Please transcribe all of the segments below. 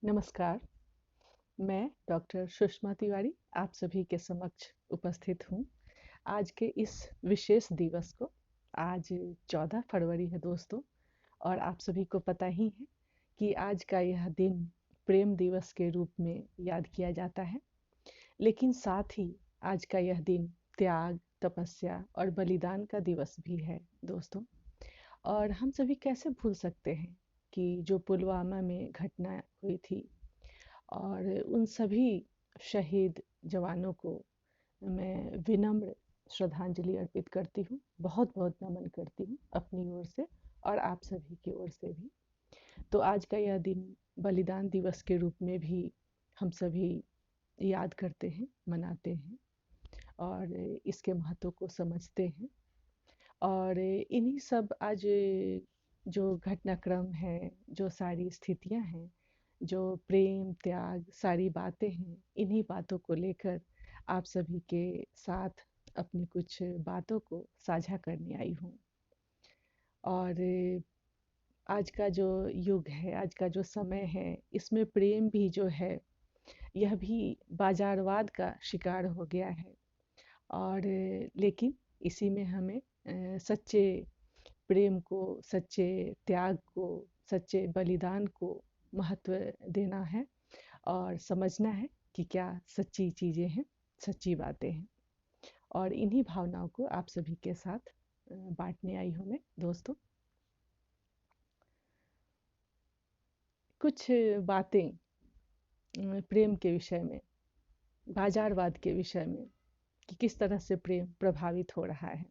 नमस्कार, मैं डॉक्टर सुषमा तिवारी आप सभी के समक्ष उपस्थित हूँ। आज के इस विशेष दिवस को आज 14 फरवरी है दोस्तों, और आप सभी को पता ही है कि आज का यह दिन प्रेम दिवस के रूप में याद किया जाता है। लेकिन साथ ही आज का यह दिन त्याग, तपस्या और बलिदान का दिवस भी है दोस्तों। और हम सभी कैसे भूल सकते हैं कि जो पुलवामा में घटना हुई थी और उन सभी शहीद जवानों को मैं विनम्र श्रद्धांजलि अर्पित करती हूँ, बहुत बहुत नमन करती हूँ अपनी ओर से और आप सभी की ओर से भी। तो आज का यह दिन बलिदान दिवस के रूप में भी हम सभी याद करते हैं, मनाते हैं और इसके महत्व को समझते हैं। और इन्हीं सब आज जो घटनाक्रम है, जो सारी स्थितियां हैं, जो प्रेम, त्याग, सारी बातें हैं, इन्हीं बातों को लेकर आप सभी के साथ अपनी कुछ बातों को साझा करने आई हूँ। और आज का जो युग है, आज का जो समय है, इसमें प्रेम भी जो है, यह भी बाजारवाद का शिकार हो गया है। और लेकिन इसी में हमें सच्चे प्रेम को, सच्चे त्याग को, सच्चे बलिदान को महत्व देना है और समझना है कि क्या सच्ची चीज़ें हैं, सच्ची बातें हैं। और इन्हीं भावनाओं को आप सभी के साथ बांटने आई हूँ मैं दोस्तों। कुछ बातें प्रेम के विषय में, बाजारवाद के विषय में, कि किस तरह से प्रेम प्रभावित हो रहा है।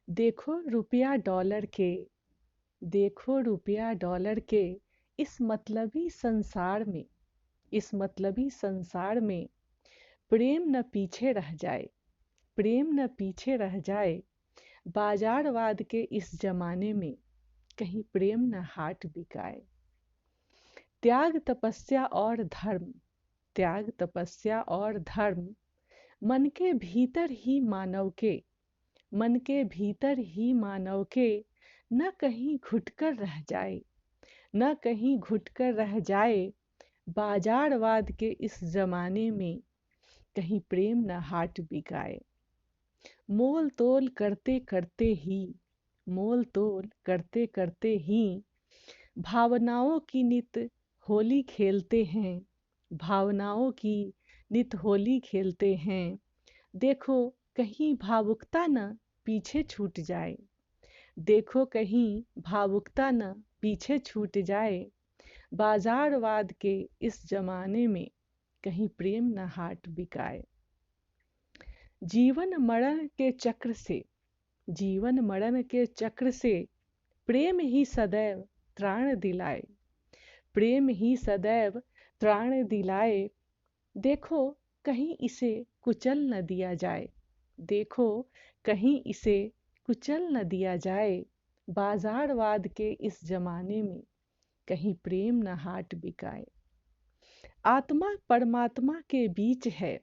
देखो रुपया डॉलर के, देखो रुपया डॉलर के इस मतलबी संसार में, इस मतलबी संसार में प्रेम न पीछे रह जाए, प्रेम न पीछे रह जाए। बाजारवाद के इस जमाने में कहीं प्रेम न हाट बिकाए। त्याग तपस्या और धर्म, त्याग तपस्या और धर्म मन के भीतर ही मानव के, मन के भीतर ही मानव के न कहीं घुटकर रह जाए, न कहीं घुटकर रह जाए। बाजारवाद के इस जमाने में कहीं प्रेम न हाट बिकाए। मोल तोल करते करते ही, मोल तोल करते करते ही भावनाओं की नित होली खेलते हैं, भावनाओं की नित होली खेलते हैं। देखो कहीं भावुकता न पीछे छूट जाए, देखो कहीं भावुकता न पीछे छूट जाए। बाजारवाद के इस जमाने में कहीं प्रेम न हाट बिकाए। जीवन मरण के चक्र से, जीवन मरण के चक्र से प्रेम ही सदैव त्राण दिलाए, प्रेम ही सदैव त्राण दिलाए। देखो कहीं इसे कुचल न दिया जाए, देखो कहीं इसे कुचल न दिया जाए। बाजारवाद के इस जमाने में कहीं प्रेम न हाट बिकाए। आत्मा परमात्मा के बीच है,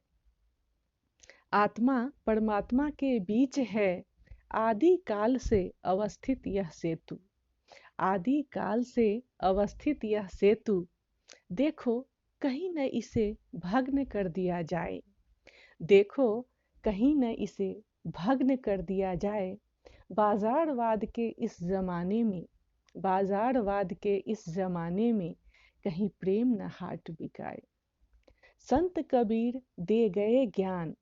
आत्मा परमात्मा के बीच है। आदि काल से अवस्थित यह सेतु, आदि काल से अवस्थित यह सेतु। देखो कहीं न इसे भग्न कर दिया जाए, देखो कहीं न इसे भग्न कर दिया जाए। बाजारवाद के इस जमाने में, बाजारवाद के इस जमाने में कहीं प्रेम न हाट बिकाए। संत कबीर दे गए ज्ञान,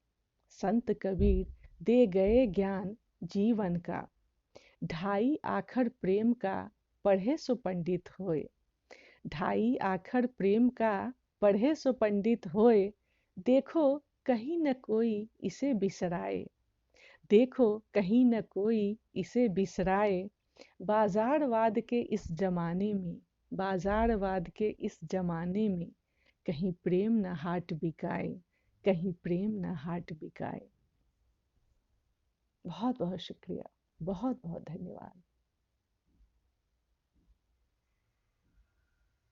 संत कबीर दे गए ज्ञान जीवन का। ढाई आखर प्रेम का पढ़े सो पंडित होए, ढाई आखर प्रेम का पढ़े सो पंडित होए। देखो कहीं न कोई इसे बिसराए, देखो कहीं न कोई इसे बिसराए। बाजारवाद के इस जमाने में, बाजारवाद के इस जमाने में कहीं प्रेम न हाट बिकाए, कहीं प्रेम न हाट बिकाए। बहुत बहुत शुक्रिया, बहुत बहुत धन्यवाद।